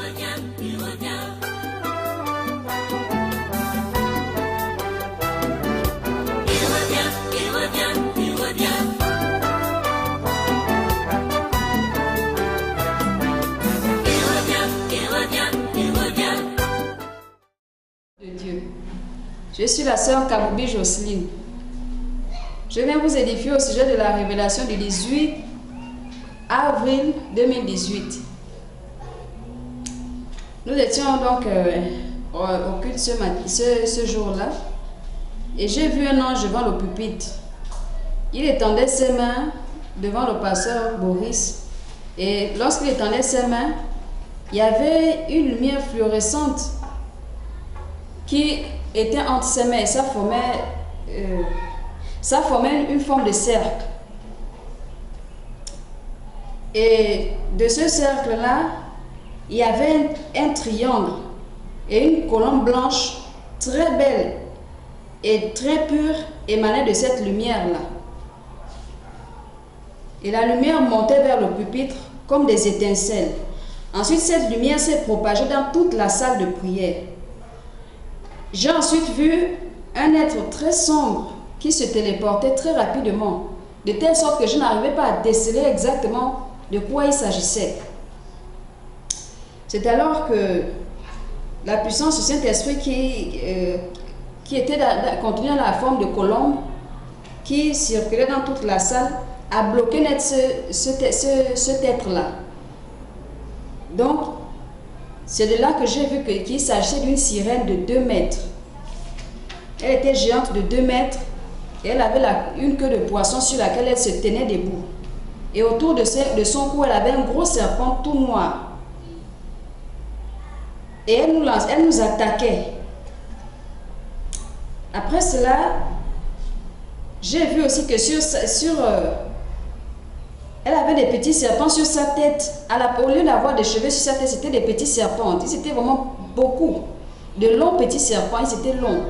il revient. Il revient, il revient, il revient. Il revient, il revient, il revient. De Dieu. Je suis la sœur Kaboubi Jocelyne. Je viens vous édifier au sujet de la révélation du 18 avril 2018. Nous étions donc au culte ce jour-là et j'ai vu un ange devant le pupitre. Il étendait ses mains devant le pasteur Boris et lorsqu'il étendait ses mains, il y avait une lumière fluorescente qui était entre ses mains et ça formait une forme de cercle. Et de ce cercle-là, il y avait un triangle et une colombe blanche très belle et très pure émanait de cette lumière-là. Et la lumière montait vers le pupitre comme des étincelles. Ensuite, cette lumière s'est propagée dans toute la salle de prière. J'ai ensuite vu un être très sombre qui se téléportait très rapidement, de telle sorte que je n'arrivais pas à déceler exactement de quoi il s'agissait. C'est alors que la puissance du Saint-Esprit qui était contenue dans la forme de colombe, qui circulait dans toute la salle, a bloqué net cet être-là. Donc, c'est de là que j'ai vu qu'il s'agissait d'une sirène de 2 mètres. Elle était géante de 2 mètres et elle avait une queue de poisson sur laquelle elle se tenait debout. Et autour de son cou, elle avait un gros serpent tout noir. Et elle nous attaquait. Après cela, j'ai vu aussi que elle avait des petits serpents sur sa tête. Au lieu d'avoir des cheveux sur sa tête, c'était des petits serpents. Ils étaient vraiment beaucoup. De longs petits serpents, ils étaient longs.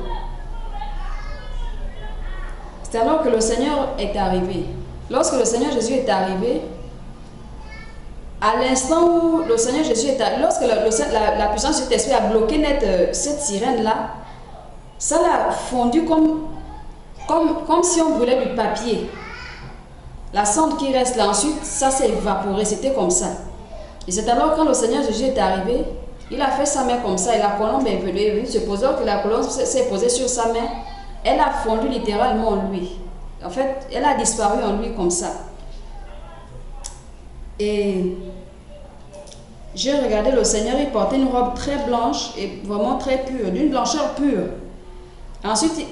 C'est alors que le Seigneur est arrivé. Lorsque le Seigneur Jésus est arrivé, à l'instant où le Seigneur Jésus est arrivé, lorsque la puissance de cet esprit a bloqué net cette sirène-là, ça l'a fondu comme si on brûlait du papier. La cendre qui reste là, ensuite, ça s'est évaporé, c'était comme ça. Et c'est alors quand le Seigneur Jésus est arrivé, il a fait sa main comme ça et la colombe est venue se poser, que la colombe s'est posée sur sa main, elle a fondu littéralement en lui. En fait, elle a disparu en lui comme ça. Et j'ai regardé le Seigneur, il portait une robe très blanche et vraiment très pure, d'une blancheur pure. Ensuite,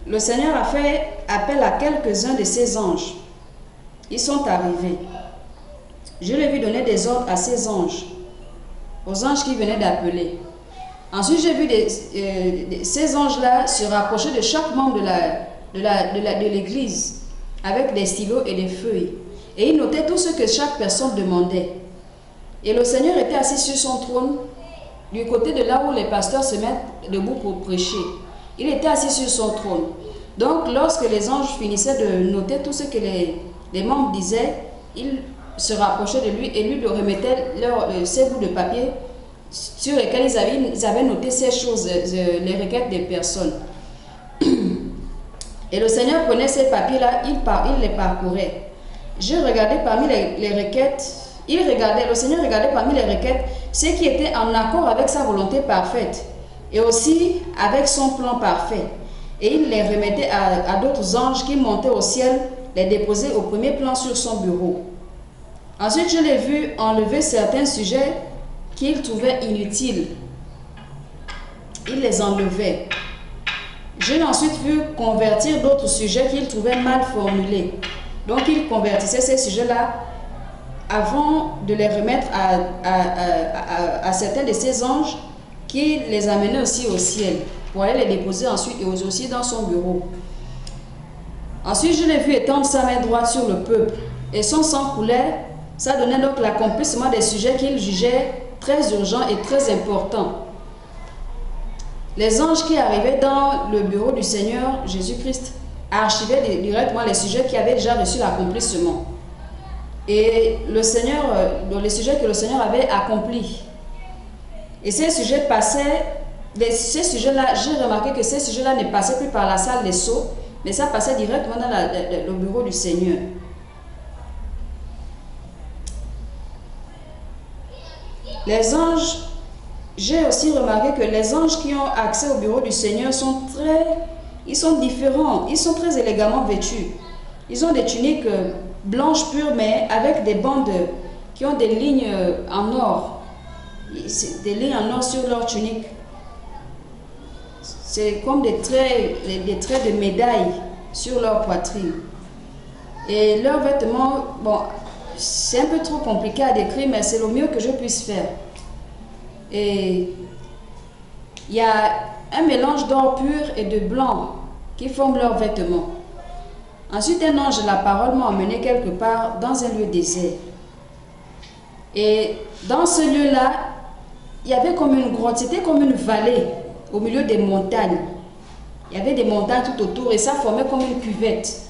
le Seigneur a fait appel à quelques-uns de ses anges. Ils sont arrivés. Je lui ai vu donner des ordres à ses anges, aux anges qui venaient d'appeler. Ensuite, j'ai vu ces anges-là se rapprocher de chaque membre de l'église avec des stylos et des feuilles. Et ils notaient tout ce que chaque personne demandait. Et le Seigneur était assis sur son trône, du côté de là où les pasteurs se mettent debout pour prêcher. Il était assis sur son trône. Donc, lorsque les anges finissaient de noter tout ce que les membres disaient, ils se rapprochaient de lui et lui remettaient ces bouts de papier sur lesquels ils avaient noté ces choses, les requêtes des personnes. Et le Seigneur prenait ces papiers-là, il les parcourait. Je regardais parmi les requêtes, le Seigneur regardait parmi les requêtes ce qui était en accord avec sa volonté parfaite et aussi avec son plan parfait. Et il les remettait à d'autres anges qui montaient au ciel, les déposer au premier plan sur son bureau. Ensuite, je l'ai vu enlever certains sujets qu'il trouvait inutiles. Il les enlevait. Je l'ai ensuite vu convertir d'autres sujets qu'il trouvait mal formulés. Donc, il convertissait ces sujets-là avant de les remettre à certains de ses anges qui les amenaient aussi au ciel pour aller les déposer ensuite et aussi dans son bureau. Ensuite, je l'ai vu étendre sa main droite sur le peuple et son sang coulait. Ça donnait donc l'accomplissement des sujets qu'il jugeait très urgents et très importants. Les anges qui arrivaient dans le bureau du Seigneur Jésus-Christ archivaient directement les sujets qui avaient déjà reçu l'accomplissement. et le Seigneur, dans les sujets que le Seigneur avait accomplis. Et ces sujets passaient, ces sujets-là, j'ai remarqué que ces sujets-là ne passaient plus par la salle des sceaux, mais ça passait directement dans le bureau du Seigneur. Les anges, j'ai aussi remarqué que les anges qui ont accès au bureau du Seigneur sont différents, ils sont très élégamment vêtus. Ils ont des tuniques blanches pures, mais avec des bandes qui ont des lignes en or. Des lignes en or sur leur tunique. C'est comme des traits de médailles sur leur poitrine. Et leurs vêtements, bon, c'est un peu trop compliqué à décrire, mais c'est le mieux que je puisse faire. Et il y a un mélange d'or pur et de blanc qui forment leurs vêtements. Ensuite, un ange de la parole m'a emmené quelque part dans un lieu désert. Et dans ce lieu-là, il y avait comme une grotte, c'était comme une vallée au milieu des montagnes. Il y avait des montagnes tout autour et ça formait comme une cuvette.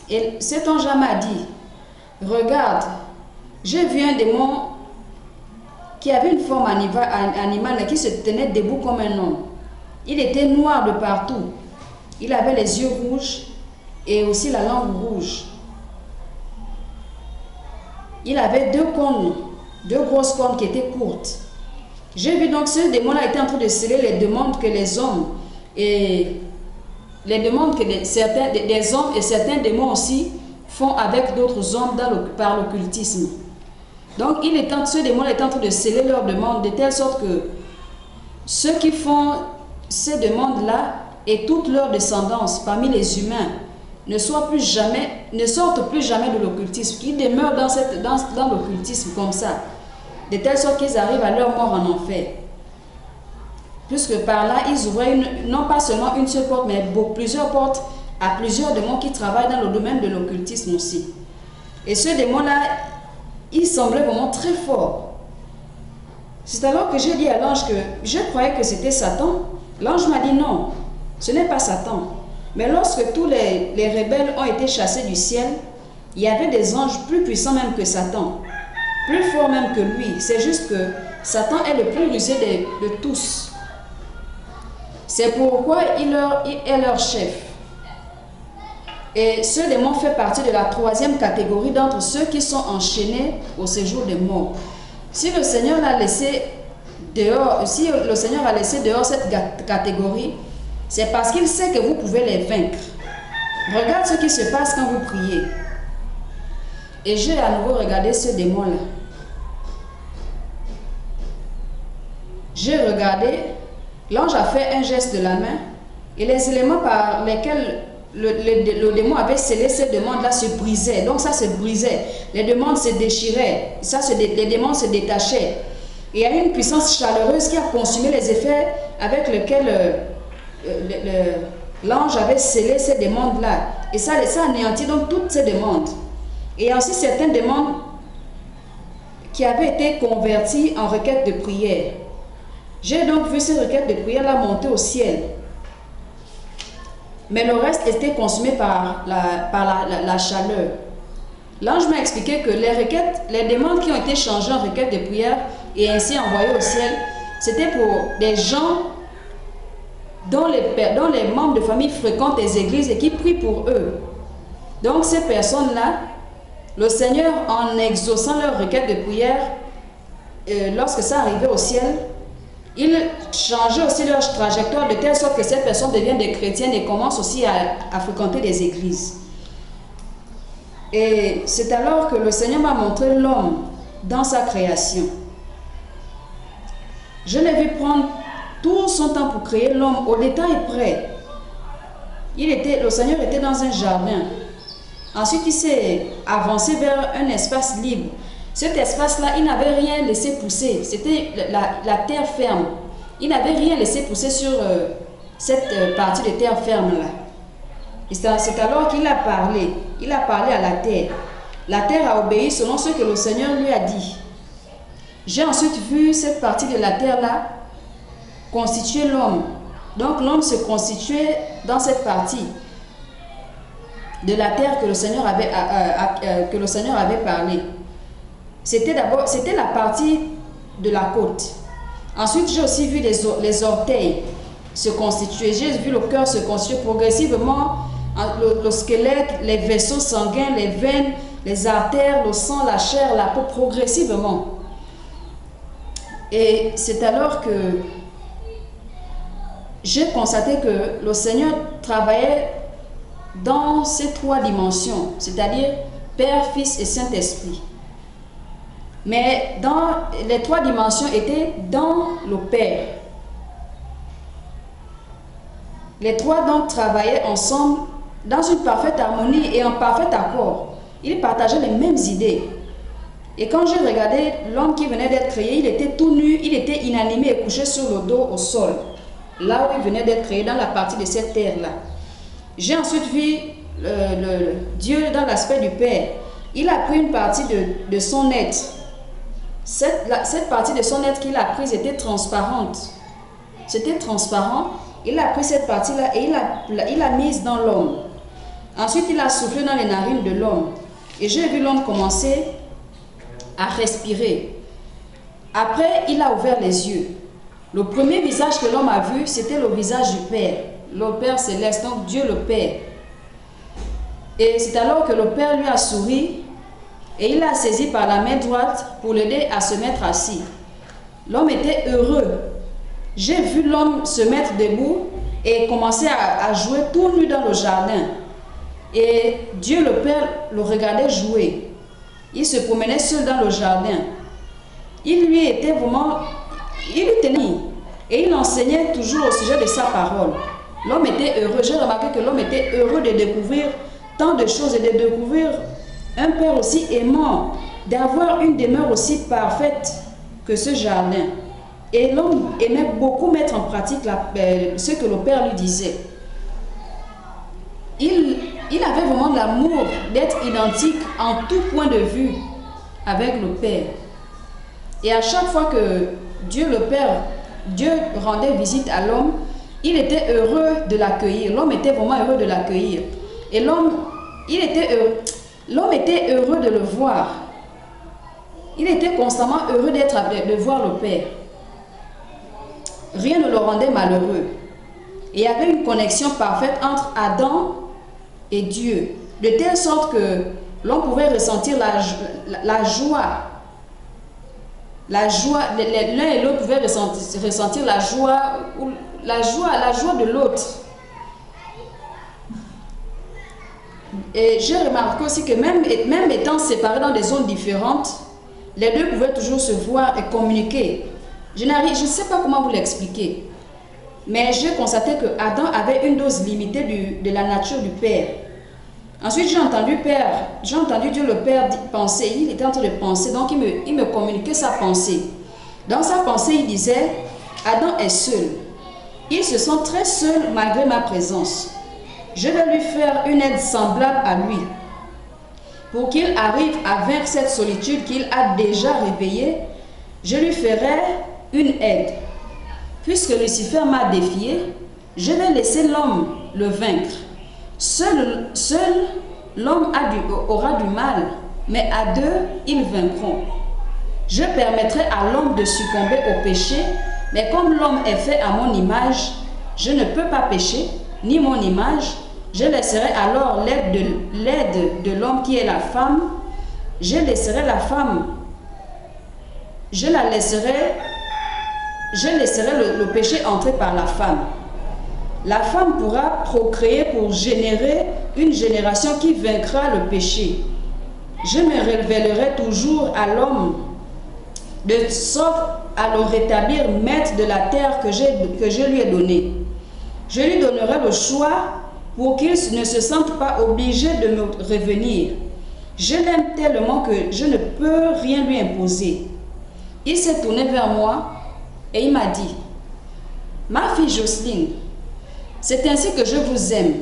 Et cet ange m'a dit, regarde, j'ai vu un démon qui avait une forme animale et qui se tenait debout comme un homme. Il était noir de partout. Il avait les yeux rouges et aussi la langue rouge. Il avait deux grosses cornes qui étaient courtes. J'ai vu donc ce démon-là était en train de sceller les demandes que les hommes et les demandes que des hommes et certains démons aussi font avec d'autres hommes par l'occultisme. Donc ce démon-là est en train de sceller leurs demandes de telle sorte que ceux qui font ces demandes-là et toute leur descendance parmi les humains ne sortent plus jamais de l'occultisme, qu'ils demeurent dans l'occultisme comme ça, de telle sorte qu'ils arrivent à leur mort en enfer. Puisque par là, ils ouvraient non pas seulement une seule porte, mais plusieurs portes à plusieurs démons qui travaillent dans le domaine de l'occultisme aussi. Et ce démon-là, il semblait vraiment très fort. C'est alors que j'ai dit à l'ange que je croyais que c'était Satan. L'ange m'a dit non, ce n'est pas Satan. Mais lorsque tous les rebelles ont été chassés du ciel, il y avait des anges plus puissants même que Satan, plus forts même que lui. C'est juste que Satan est le plus rusé de tous. C'est pourquoi il est leur chef. Et ce démon fait partie de la troisième catégorie d'entre ceux qui sont enchaînés au séjour des morts. Si le Seigneur a laissé dehors cette catégorie, c'est parce qu'il sait que vous pouvez les vaincre. Regarde ce qui se passe quand vous priez. Et j'ai à nouveau regardé ce démon-là. J'ai regardé, l'ange a fait un geste de la main et les éléments par lesquels le démon avait scellé ces demandes-là se brisaient. Donc ça se brisait. Les demandes se déchiraient. Les démons se détachaient. Et il y a une puissance chaleureuse qui a consumé les effets avec lesquels l'ange avait scellé ces demandes-là. Et ça anéantit donc toutes ces demandes. Et il y a aussi certaines demandes qui avaient été converties en requêtes de prière. J'ai donc vu ces requêtes de prière-là monter au ciel. Mais le reste était consumé par la chaleur. L'ange m'a expliqué que les demandes qui ont été changées en requêtes de prière et ainsi envoyées au ciel, c'était pour des gens dont les membres de famille fréquentent les églises et qui prient pour eux. Donc ces personnes-là, le Seigneur, en exaucant leurs requêtes de prière, lorsque ça arrivait au ciel, il changeait aussi leur trajectoire de telle sorte que ces personnes deviennent des chrétiennes et commencent aussi à fréquenter des églises. Et c'est alors que le Seigneur m'a montré l'homme dans sa création. Je l'ai vu prendre tout son temps pour créer l'homme au détail près. Le Seigneur était dans un jardin. Ensuite, il s'est avancé vers un espace libre. Cet espace-là, il n'avait rien laissé pousser. C'était la terre ferme. Il n'avait rien laissé pousser sur cette partie de terre ferme-là. Et c'est alors qu'il a parlé. Il a parlé à la terre. La terre a obéi selon ce que le Seigneur lui a dit. J'ai ensuite vu cette partie de la terre-là constituer l'homme. Donc l'homme se constituait dans cette partie. de la terre que le Seigneur avait parlé. C'était la partie de la côte. Ensuite, j'ai aussi vu les orteils se constituer. J'ai vu le cœur se constituer progressivement, le squelette, les vaisseaux sanguins, les veines, les artères, le sang, la chair, la peau, progressivement. Et c'est alors que j'ai constaté que le Seigneur travaillait dans ces trois dimensions, c'est-à-dire Père, Fils et Saint-Esprit. Mais les trois dimensions étaient dans le Père. Les trois donc travaillaient ensemble dans une parfaite harmonie et en parfait accord. Ils partageaient les mêmes idées. Et quand j'ai regardé l'homme qui venait d'être créé, il était tout nu, il était inanimé et couché sur le dos au sol, là où il venait d'être créé, dans la partie de cette terre-là. J'ai ensuite vu Dieu dans l'aspect du Père. Il a pris une partie de son être. Cette partie de son être qu'il a prise était transparente. C'était transparent. Il a pris cette partie-là et il l'a mise dans l'homme. Ensuite, il a soufflé dans les narines de l'homme. Et j'ai vu l'homme commencer à respirer. Après, il a ouvert les yeux. Le premier visage que l'homme a vu, c'était le visage du Père. Le Père céleste, donc Dieu le Père. Et c'est alors que le Père lui a souri et il l'a saisi par la main droite pour l'aider à se mettre assis. L'homme était heureux. J'ai vu l'homme se mettre debout et commencer à jouer tout nu dans le jardin. Et Dieu le Père le regardait jouer. Il se promenait seul dans le jardin. Il lui était vraiment... Il lui tenait et il enseignait toujours au sujet de sa parole. L'homme était heureux. J'ai remarqué que l'homme était heureux de découvrir tant de choses et de découvrir un Père aussi aimant, d'avoir une demeure aussi parfaite que ce jardin. Et l'homme aimait beaucoup mettre en pratique ce que le Père lui disait. Il avait vraiment l'amour d'être identique en tout point de vue avec le Père. Et à chaque fois que Dieu le Père, Dieu rendait visite à l'homme, il était heureux de l'accueillir. L'homme était vraiment heureux de l'accueillir. Et l'homme était heureux de le voir. Il était constamment heureux de voir le Père. Rien ne le rendait malheureux. Et il y avait une connexion parfaite entre Adam et Dieu, de telle sorte que l'on pouvait ressentir la joie. L'un et l'autre pouvaient ressentir la joie de l'autre. Et j'ai remarqué aussi que même étant séparés dans des zones différentes, les deux pouvaient toujours se voir et communiquer. Je ne sais pas comment vous l'expliquer, mais j'ai constaté que Adam avait une dose limitée de la nature du Père. Ensuite, j'ai entendu Dieu le Père penser. Il était en train de penser, donc il me communiquait sa pensée. Dans sa pensée, il disait, Adam est seul. Il se sent très seul malgré ma présence. Je vais lui faire une aide semblable à lui. Pour qu'il arrive à vaincre cette solitude qu'il a déjà réveillée, je lui ferai une aide. Puisque Lucifer m'a défié, je vais laisser l'homme le vaincre. Seul l'homme aura du mal, mais à deux, ils vaincront. Je permettrai à l'homme de succomber au péché, mais comme l'homme est fait à mon image, je ne peux pas pécher, ni mon image. Je laisserai alors l'aide de l'homme qui est la femme. Je laisserai le péché entrer par la femme. La femme pourra procréer pour générer une génération qui vaincra le péché. Je me révélerai toujours à l'homme, de sorte à le rétablir maître de la terre que je lui ai donnée. Je lui donnerai le choix pour qu'il ne se sente pas obligé de me revenir. Je l'aime tellement que je ne peux rien lui imposer. Il s'est tourné vers moi et il m'a dit, « Ma fille Jocelyne, c'est ainsi que je vous aime.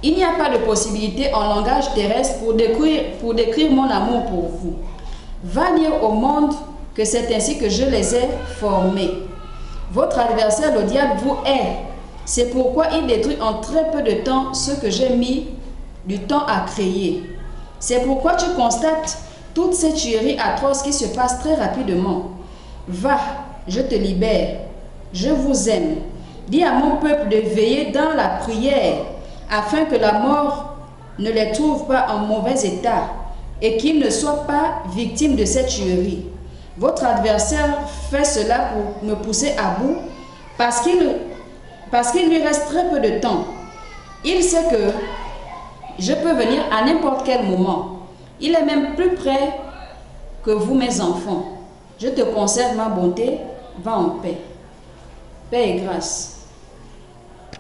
Il n'y a pas de possibilité en langage terrestre pour décrire mon amour pour vous. Va dire au monde que c'est ainsi que je les ai formés. Votre adversaire, le diable, vous hait. C'est pourquoi il détruit en très peu de temps ce que j'ai mis du temps à créer. C'est pourquoi tu constates toutes ces tueries atroces qui se passent très rapidement. Va, je te libère, je vous aime. Dis à mon peuple de veiller dans la prière, afin que la mort ne les trouve pas en mauvais état et qu'ils ne soient pas victimes de cette tuerie. Votre adversaire fait cela pour me pousser à bout parce qu'il lui reste très peu de temps. Il sait que je peux venir à n'importe quel moment. Il est même plus près que vous, mes enfants. Je te conserve ma bonté. Va en paix. Paix et grâce.